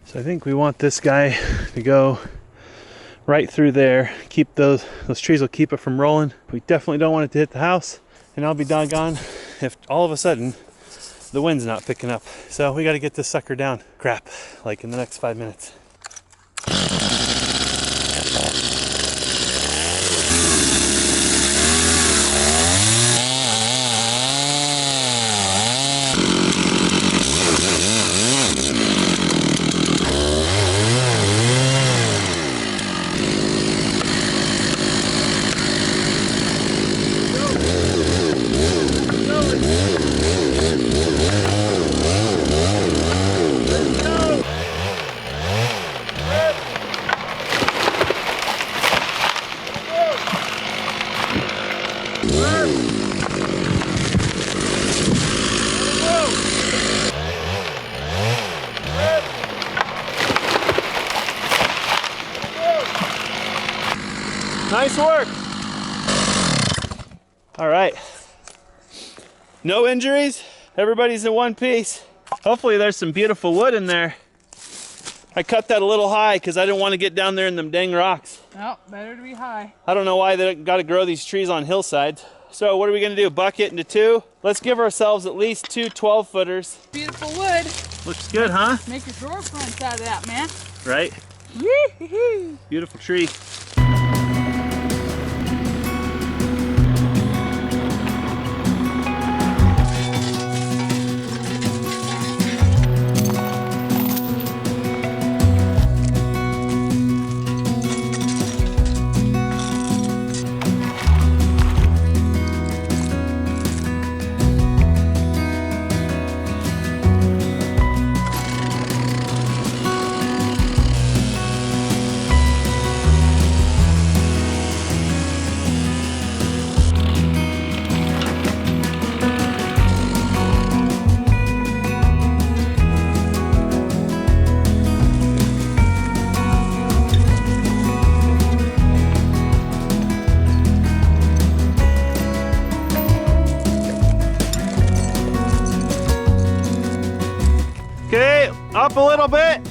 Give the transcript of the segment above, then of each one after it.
So I think we want this guy to go right through there. Keep those trees will keep it from rolling. We definitely don't want it to hit the house. And I'll be doggone if all of a sudden the wind's not picking up. So we got to get this sucker down. Crap, like in the next 5 minutes. Nice work. All right. No injuries. Everybody's in one piece. Hopefully there's some beautiful wood in there. I cut that a little high because I didn't want to get down there in them dang rocks. Oh, better to be high. I don't know why they got to grow these trees on hillsides. So what are we going to do? Buck it into two? Let's give ourselves at least two 12-footers. Beautiful wood. Looks good, huh? Make your drawer fronts out of that, man. Right? Woo-hoo-hoo. Beautiful tree. Okay, up a little bit.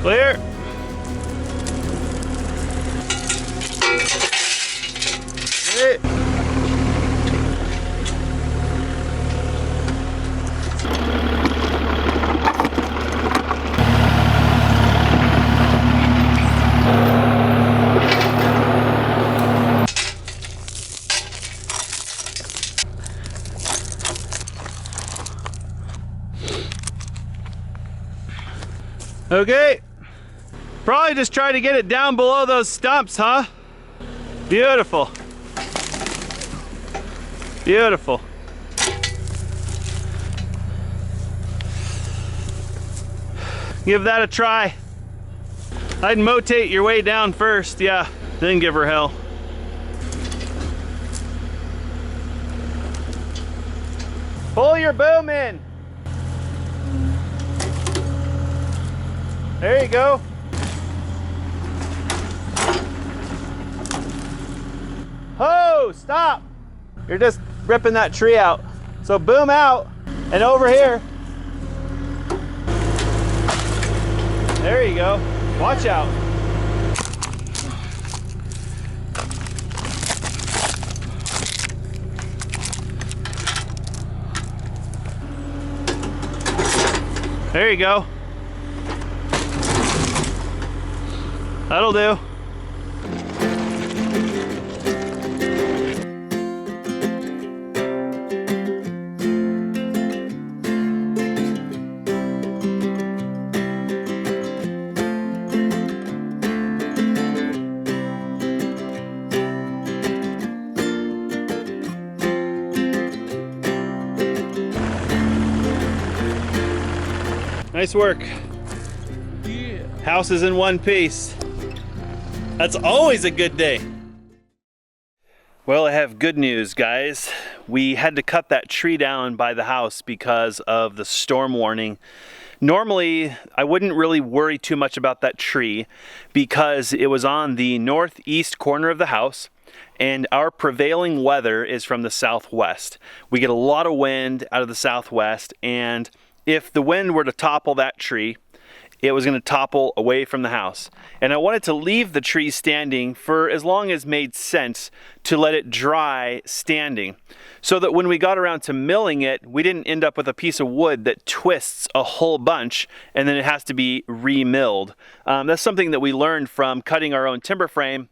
Clear. Hey. Okay. Probably just try to get it down below those stumps, huh? Beautiful. Beautiful. Give that a try. I'd motate your way down first, yeah, then give her hell. Pull your boom in. There you go. Oh, stop. You're just ripping that tree out. So boom out and over here. There you go. Watch out. There you go. That'll do. Nice work. Yeah. House is in one piece. That's always a good day. Well, I have good news, guys. We had to cut that tree down by the house because of the storm warning. Normally, I wouldn't really worry too much about that tree because it was on the northeast corner of the house and our prevailing weather is from the southwest. We get a lot of wind out of the southwest, and if the wind were to topple that tree, it was going to topple away from the house. And I wanted to leave the tree standing for as long as made sense to let it dry standing, so that when we got around to milling it, we didn't end up with a piece of wood that twists a whole bunch and then it has to be re-milled. That's something that we learned from cutting our own timber frame,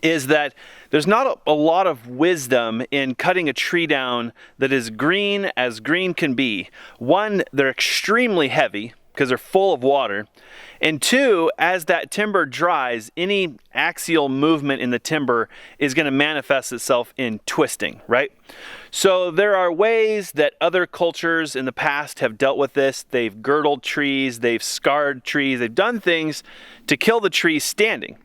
is that there's not a lot of wisdom in cutting a tree down that is green as green can be. One, they're extremely heavy because they're full of water. And two, as that timber dries, any axial movement in the timber is going to manifest itself in twisting, right? So there are ways that other cultures in the past have dealt with this. They've girdled trees, they've scarred trees, they've done things to kill the tree standing.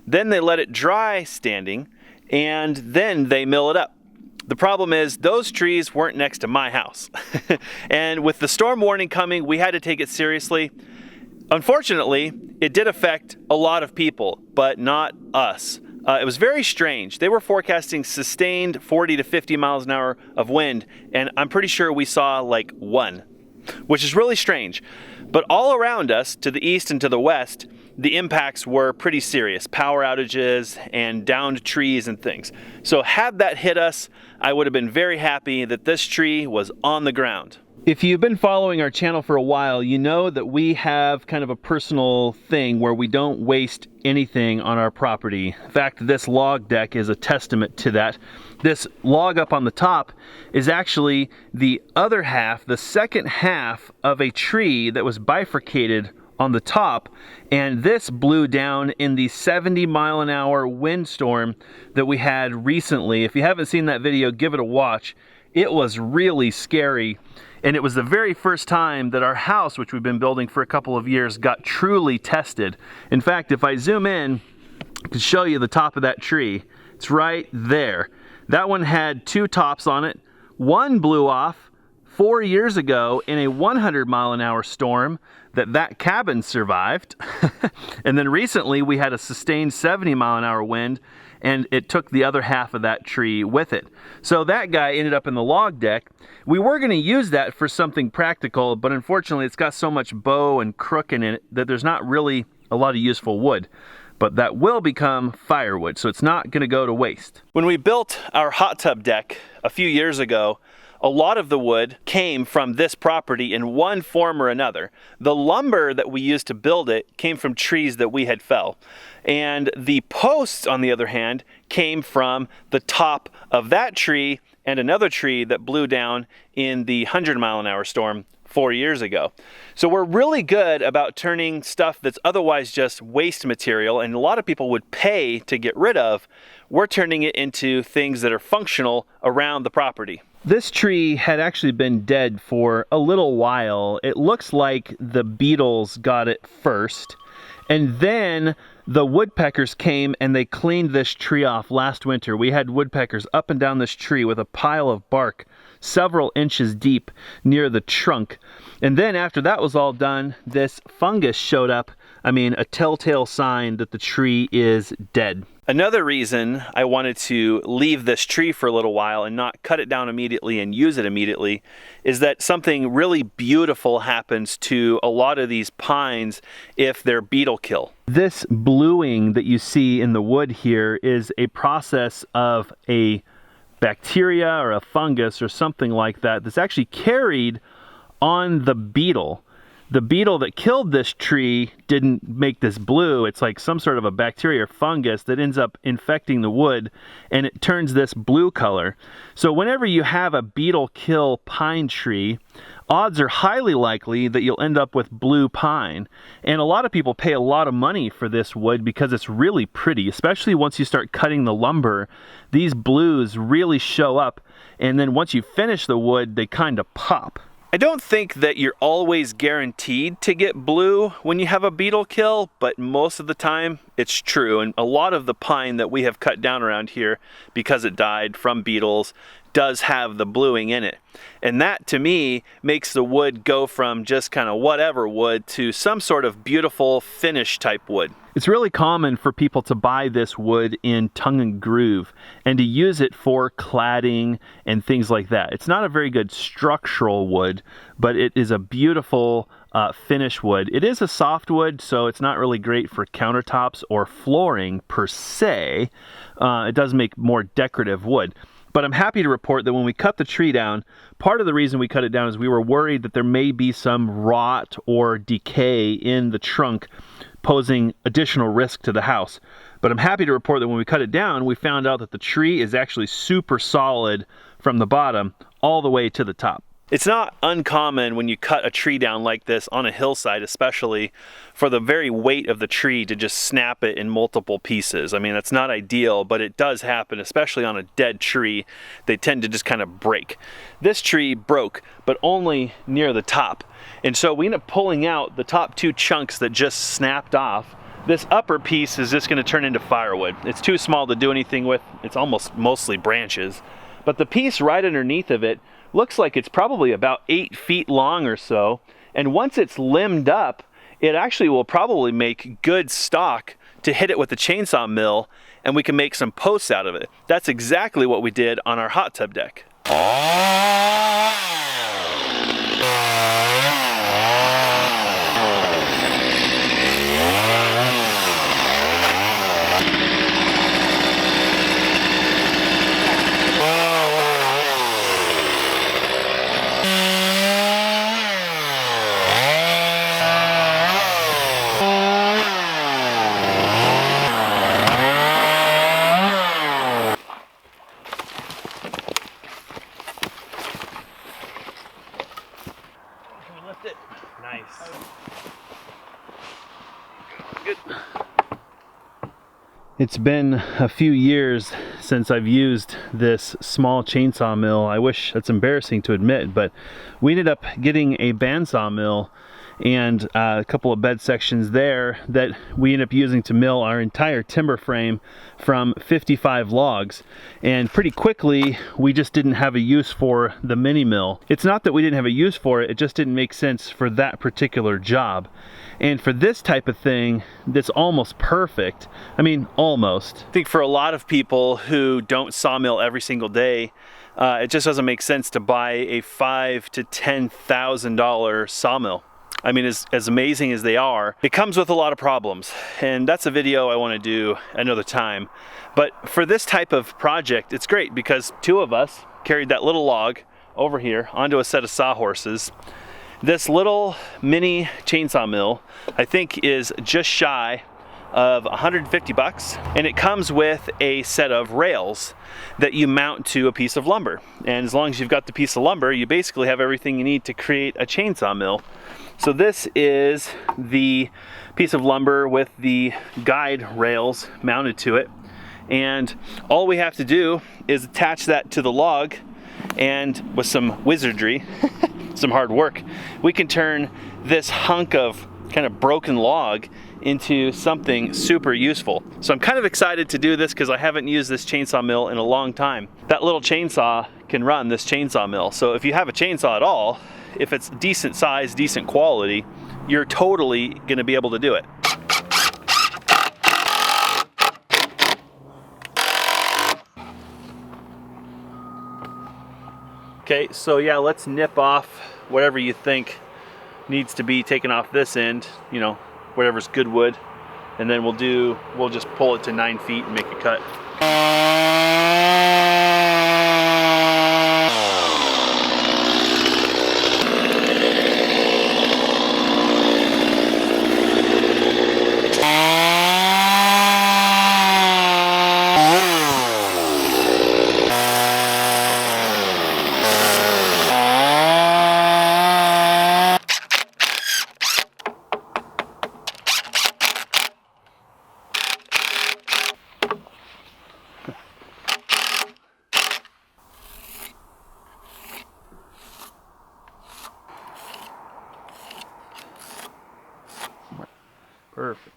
Then they let it dry standing, and then they mill it up. The problem is those trees weren't next to my house. And with the storm warning coming, we had to take it seriously. Unfortunately, it did affect a lot of people, but not us. It was very strange. They were forecasting sustained 40 to 50 miles an hour of wind, and I'm pretty sure we saw like one, which is really strange. But all around us, to the east and to the west, the impacts were pretty serious. Power outages and downed trees and things. So had that hit us, I would have been very happy that this tree was on the ground. If you've been following our channel for a while, you know that we have kind of a personal thing where we don't waste anything on our property. In fact, this log deck is a testament to that. This log up on the top is actually the other half, the second half of a tree that was bifurcated on the top, and this blew down in the 70-mile-an-hour windstorm that we had recently. If you haven't seen that video, give it a watch. It was really scary, and it was the very first time that our house, which we've been building for a couple of years, got truly tested. In fact, if I zoom in, I can show you the top of that tree. It's right there. That one had two tops on it. One blew off 4 years ago in a 100-mile-an-hour storm that cabin survived. And then recently we had a sustained 70-mile-an-hour wind, and it took the other half of that tree with it. So that guy ended up in the log deck. We were going to use that for something practical, but unfortunately it's got so much bow and crook in it that there's not really a lot of useful wood. But that will become firewood, so it's not going to go to waste. When we built our hot tub deck a few years ago, a lot of the wood came from this property in one form or another. The lumber that we used to build it came from trees that we had fell. And the posts, on the other hand, came from the top of that tree and another tree that blew down in the 100-mile-an-hour storm 4 years ago. So we're really good about turning stuff that's otherwise just waste material and a lot of people would pay to get rid of, we're turning it into things that are functional around the property. This tree had actually been dead for a little while. It looks like the beetles got it first, and then the woodpeckers came and they cleaned this tree off last winter. We had woodpeckers up and down this tree with a pile of bark several inches deep near the trunk. And then after that was all done, this fungus showed up. I mean, a telltale sign that the tree is dead. Another reason I wanted to leave this tree for a little while and not cut it down immediately and use it immediately is that something really beautiful happens to a lot of these pines if they're beetle kill. This bluing that you see in the wood here is a process of a bacteria or a fungus or something like that that's actually carried on the beetle. The beetle that killed this tree didn't make this blue. It's like some sort of a bacteria or fungus that ends up infecting the wood and it turns this blue color. So whenever you have a beetle kill pine tree, odds are highly likely that you'll end up with blue pine. And a lot of people pay a lot of money for this wood because it's really pretty, especially once you start cutting the lumber. These blues really show up, and then once you finish the wood, they kind of pop. I don't think that you're always guaranteed to get blue when you have a beetle kill, but most of the time it's true. And a lot of the pine that we have cut down around here, because it died from beetles, does have the bluing in it. And that to me makes the wood go from just kind of whatever wood to some sort of beautiful finish type wood. It's really common for people to buy this wood in tongue and groove and to use it for cladding and things like that. It's not a very good structural wood, but it is a beautiful finish wood. It is a soft wood, so it's not really great for countertops or flooring per se. It does make more decorative wood. But I'm happy to report that when we cut the tree down, part of the reason we cut it down is we were worried that there may be some rot or decay in the trunk, posing additional risk to the house. But I'm happy to report that when we cut it down, we found out that the tree is actually super solid from the bottom all the way to the top. It's not uncommon when you cut a tree down like this on a hillside, especially, for the very weight of the tree to just snap it in multiple pieces. I mean, that's not ideal, but it does happen, especially on a dead tree. They tend to just kind of break. This tree broke, but only near the top. And so we end up pulling out the top two chunks that just snapped off. This upper piece is just going to turn into firewood. It's too small to do anything with. It's almost mostly branches. But the piece right underneath of it looks like it's probably about 8 feet long or so. And once it's limbed up, it actually will probably make good stock to hit it with the chainsaw mill, and we can make some posts out of it. That's exactly what we did on our hot tub deck. Nice. Good. It's been a few years since I've used this small chainsaw mill. I wish, that's embarrassing to admit, but we ended up getting a bandsaw mill and a couple of bed sections there that we ended up using to mill our entire timber frame from 55 logs. And pretty quickly, we just didn't have a use for the mini mill. It's not that we didn't have a use for it, it just didn't make sense for that particular job. And for this type of thing, that's almost perfect. I mean, almost. I think for a lot of people who don't sawmill every single day, it just doesn't make sense to buy a $5,000 to $10,000 sawmill. I mean, as amazing as they are, it comes with a lot of problems. And that's a video I want to do another time. But for this type of project, it's great because two of us carried that little log over here onto a set of sawhorses. This little mini chainsaw mill, I think, is just shy of 150 bucks, and it comes with a set of rails that you mount to a piece of lumber. And as long as you've got the piece of lumber, you basically have everything you need to create a chainsaw mill. So this is the piece of lumber with the guide rails mounted to it, and all we have to do is attach that to the log, and with some wizardry, some hard work, we can turn this hunk of kind of broken log into something super useful. So I'm kind of excited to do this because I haven't used this chainsaw mill in a long time. That little chainsaw can run this chainsaw mill. So if you have a chainsaw at all, if it's decent size, decent quality, you're totally going to be able to do it. Okay, so yeah, let's nip off whatever you think needs to be taken off this end, you know, whatever's good wood, and then we'll just pull it to 9 feet and make a cut. Perfect.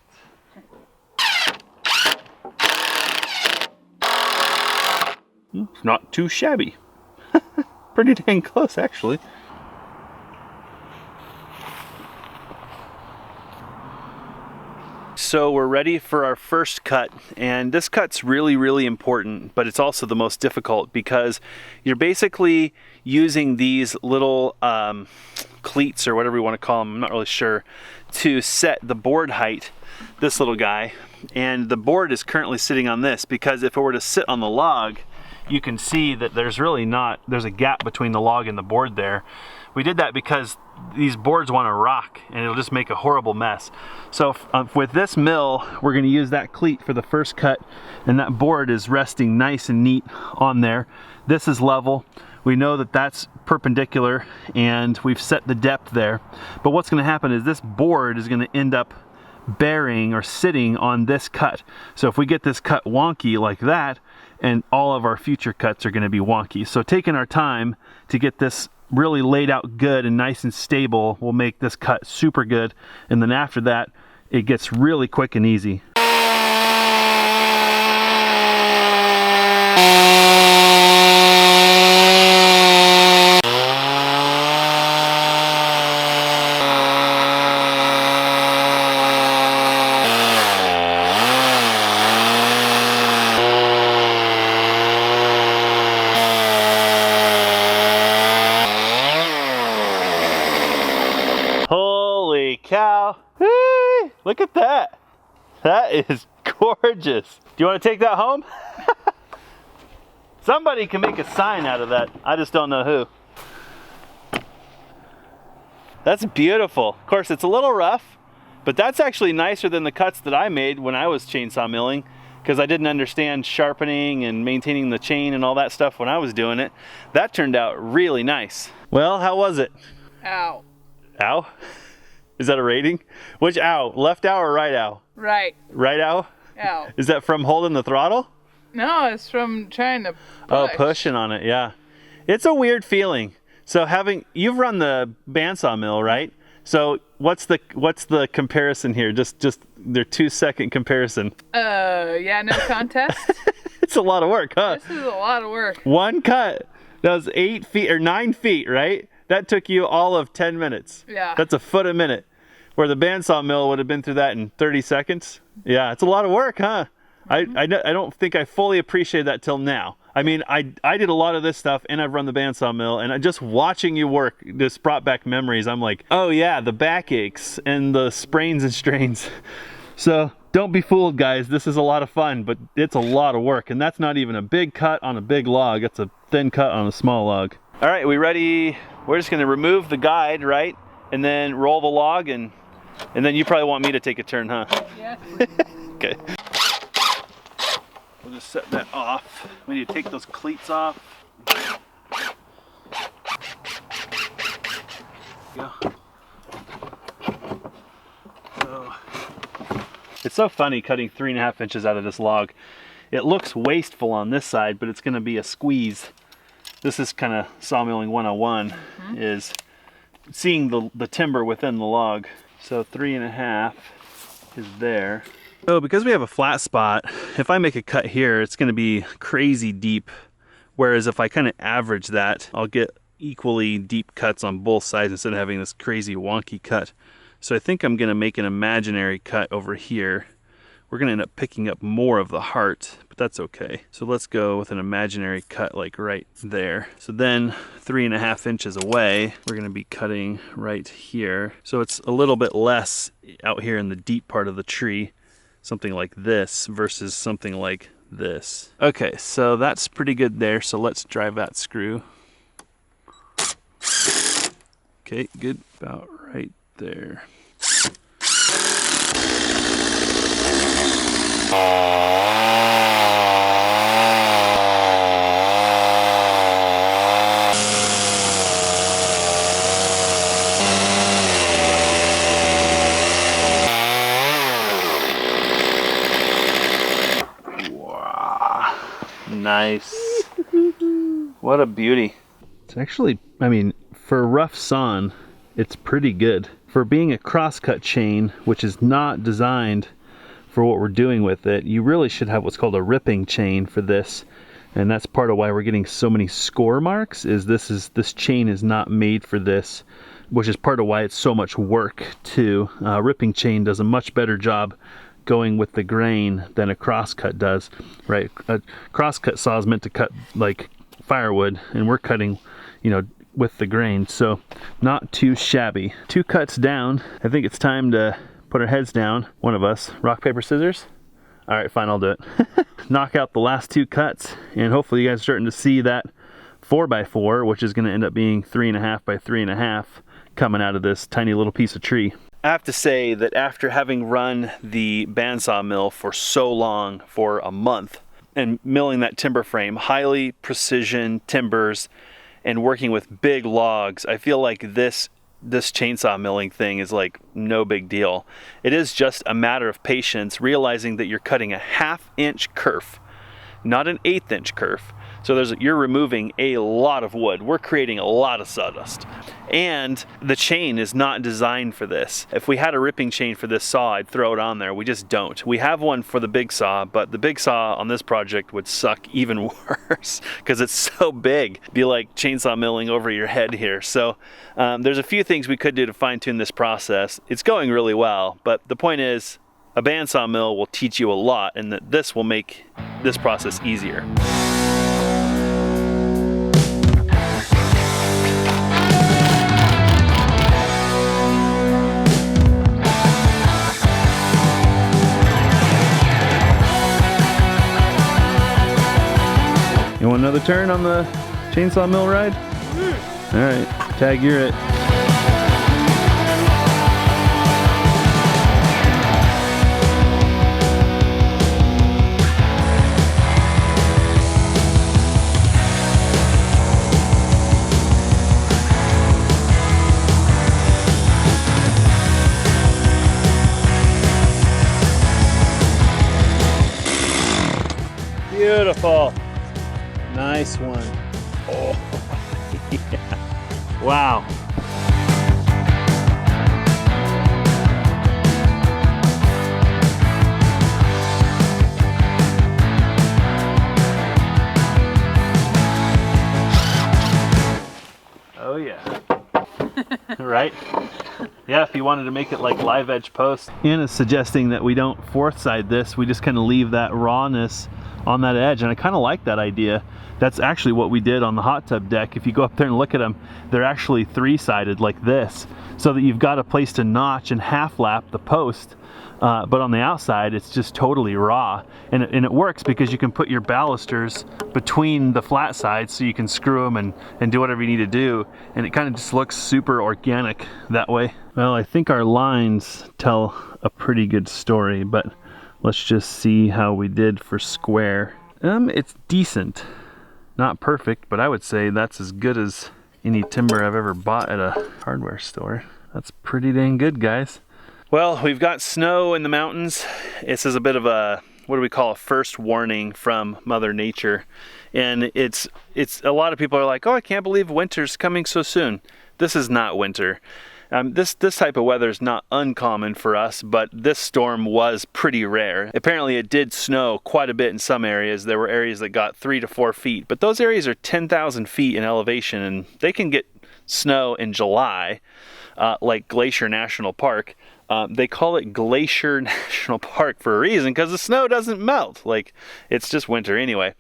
Not too shabby. Pretty dang close, actually. So we're ready for our first cut, and this cut's really important, but it's also the most difficult because you're basically using these little cleats, or whatever you want to call them, I'm not really sure, to set the board height, this little guy. And the board is currently sitting on this because if it were to sit on the log, you can see that there's a gap between the log and the board there. We did that because these boards want to rock and it'll just make a horrible mess. So with this mill, we're going to use that cleat for the first cut, and that board is resting nice and neat on there. This is level. We know that that's perpendicular and we've set the depth there. But what's going to happen is this board is going to end up bearing or sitting on this cut. So if we get this cut wonky like that, and all of our future cuts are going to be wonky. So taking our time to get this really laid out good and nice and stable will make this cut super good, and then after that it gets really quick and easy. Holy cow. Whee! Look at that. That is gorgeous. Do you want to take that home? Somebody can make a sign out of that. I just don't know who. That's beautiful. Of course, it's a little rough, but that's actually nicer than the cuts that I made when I was chainsaw milling, because I didn't understand sharpening and maintaining the chain and all that stuff when I was doing it. That turned out really nice. Well, how was it? Ow. Ow? Is that a rating? Which ow? Left ow or right ow? Right. Right ow? Ow. Is that from holding the throttle? No, it's from trying to push. Oh, pushing on it, yeah. It's a weird feeling. So you've run the bandsaw mill, right? So what's the comparison here? Just their 2-second comparison. Yeah, no contest. It's a lot of work, huh? This is a lot of work. One cut. That was 8 feet or 9 feet, right? That took you all of 10 minutes. Yeah. That's a foot a minute. Where the bandsaw mill would have been through that in 30 seconds. Yeah, it's a lot of work, huh? I don't think I fully appreciated that till now. I mean, I did a lot of this stuff and I've run the bandsaw mill, and just watching you work just brought back memories. I'm like, oh yeah, the back aches and the sprains and strains. So don't be fooled, guys. This is a lot of fun, but it's a lot of work, and that's not even a big cut on a big log. It's a thin cut on a small log. All right, we ready? We're just gonna remove the guide, right? And then roll the log, and then you probably want me to take a turn, huh? Yes. Okay. We'll just set that off. We need to take those cleats off. Go. So, it's so funny cutting 3.5 inches out of this log. It looks wasteful on this side, but it's gonna be a squeeze. This is kind of sawmilling 101, is seeing the timber within the log. So 3.5 is there. So because we have a flat spot, if I make a cut here, it's going to be crazy deep. Whereas if I kind of average that, I'll get equally deep cuts on both sides instead of having this crazy wonky cut. So I think I'm going to make an imaginary cut over here. We're going to end up picking up more of the heart, but that's okay. So let's go with an imaginary cut like right there. So then 3.5 inches away, we're going to be cutting right here. So it's a little bit less out here in the deep part of the tree, something like this versus something like this. Okay, so that's pretty good there. So let's drive that screw. Okay, good, about right there. Wow, nice. What a beauty. It's actually, I mean, for rough sawn, it's pretty good. for being a crosscut chain, which is not designed for what we're doing with it, you really should have what's called a ripping chain for this. And that's part of why we're getting so many score marks, is this chain is not made for this, which is part of why it's so much work too. Ripping chain does a much better job going with the grain than a crosscut does, right? A crosscut saw is meant to cut like firewood, and we're cutting, you know, with the grain, so not too shabby. 2 cuts down. I think it's time to put our heads down. One of us. Rock, paper, scissors? All right, fine, I'll do it. Knock out the last 2 cuts, and hopefully you guys are starting to see that 4x4, which is gonna end up being 3.5 by 3.5, coming out of this tiny little piece of tree. I have to say that after having run the bandsaw mill for so long, for a month, and milling that timber frame, highly precision timbers, and working with big logs, I feel like this chainsaw milling thing is like no big deal. It is just a matter of patience, realizing that you're cutting a 1/2 inch kerf, not an 1/8 inch kerf. So you're removing a lot of wood. We're creating a lot of sawdust. And the chain is not designed for this. If we had a ripping chain for this saw, I'd throw it on there. We just don't. We have one for the big saw, but the big saw on this project would suck even worse because it's so big. It'd be like chainsaw milling over your head here. So there's a few things we could do to fine tune this process. It's going really well, but the point is, a bandsaw mill will teach you a lot, and that this will make this process easier. You want another turn on the chainsaw mill ride? All right, Tag, you're it. Beautiful. Nice one. Oh, yeah. Wow. Oh yeah. Right? Yeah, if you wanted to make it like live edge post. Anna's suggesting that we don't fourth side this, we just kind of leave that rawness on that edge, and I kind of like that idea. That's actually what we did on the hot tub deck. If you go up there and look at them, they're actually 3-sided like this, so that you've got a place to notch and half lap the post, but on the outside it's just totally raw, and it works because you can put your balusters between the flat sides so you can screw them and do whatever you need to do, and it kind of just looks super organic that way. Well, I think our lines tell a pretty good story, but let's just see how we did for square. It's decent. Not perfect, but I would say that's as good as any timber I've ever bought at a hardware store. That's pretty dang good, guys. Well, we've got snow in the mountains. This is a bit of a, what do we call, a first warning from Mother Nature. And it's a lot of people are like, oh, I can't believe winter's coming so soon. This is not winter. This type of weather is not uncommon for us, but this storm was pretty rare. Apparently it did snow quite a bit in some areas. There were areas that got 3 to 4 feet, but those areas are 10,000 feet in elevation, and they can get snow in July, like Glacier National Park. They call it Glacier National Park for a reason, because the snow doesn't melt. Like, it's just winter anyway.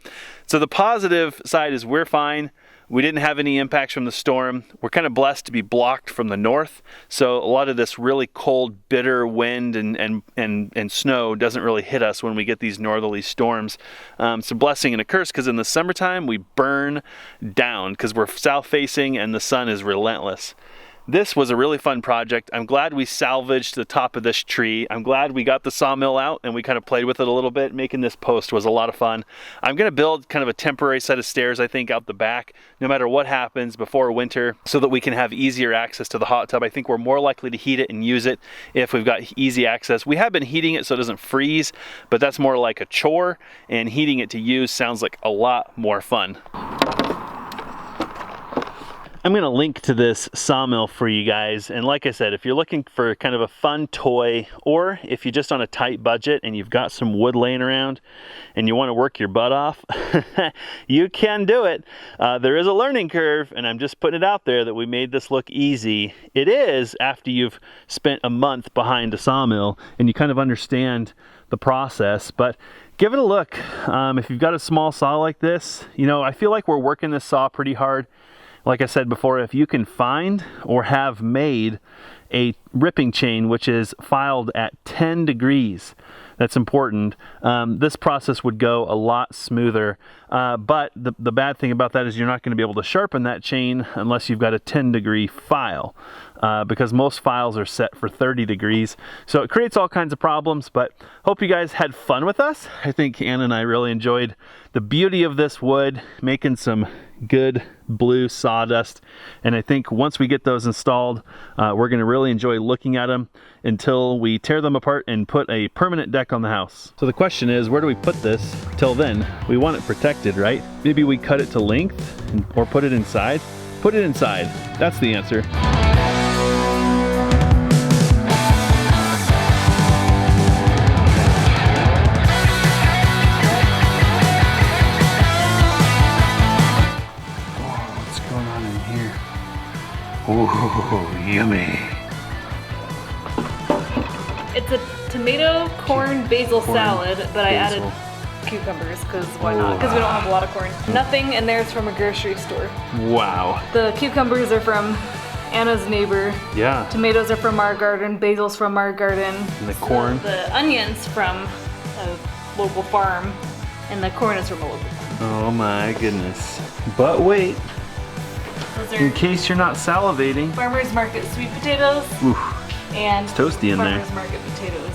So the positive side is we're fine. We didn't have any impacts from the storm. We're kind of blessed to be blocked from the north, so a lot of this really cold, bitter wind and snow doesn't really hit us when we get these northerly storms. It's a blessing and a curse, because in the summertime we burn down because we're south facing and the sun is relentless. This was a really fun project. I'm glad we salvaged the top of this tree. I'm glad we got the sawmill out and we kind of played with it a little bit. Making this post was a lot of fun. I'm gonna build kind of a temporary set of stairs, I think, out the back, no matter what happens before winter, so that we can have easier access to the hot tub. I think we're more likely to heat it and use it if we've got easy access. We have been heating it so it doesn't freeze, but that's more like a chore, and heating it to use sounds like a lot more fun. I'm gonna link to this sawmill for you guys, and like I said, if you're looking for kind of a fun toy, or if you're just on a tight budget and you've got some wood laying around and you want to work your butt off, you can do it. There is a learning curve, and I'm just putting it out there that we made this look easy. It is after you've spent a month behind a sawmill and you kind of understand the process, but give it a look. If you've got a small saw like this, you know, I feel like we're working this saw pretty hard. Like I said before, if you can find or have made a ripping chain which is filed at 10 degrees, that's important, this process would go a lot smoother. But the bad thing about that is you're not going to be able to sharpen that chain unless you've got a 10-degree file, because most files are set for 30 degrees. So it creates all kinds of problems, but hope you guys had fun with us. I think Anna and I really enjoyed the beauty of this wood, making some good blue sawdust, and I think once we get those installed, we're going to really enjoy looking at them until we tear them apart and put a permanent deck on the house. So the question is, where do we put this? Till then, we want it protected, right? Maybe we cut it to length or put it inside? Put it inside. That's the answer. Oh, yummy. It's a tomato, corn, basil salad, but I added cucumbers because why not? Because we don't have a lot of corn. Nothing in there is from a grocery store. Wow. The cucumbers are from Anna's neighbor. Yeah. Tomatoes are from our garden, basil's from our garden. And the corn. The onions from a local farm, and the corn is from a local farm. Oh my goodness. But wait, Those in are case you're not salivating. farmer's market sweet potatoes Oof, and it's toasty in there. farmer's market potatoes.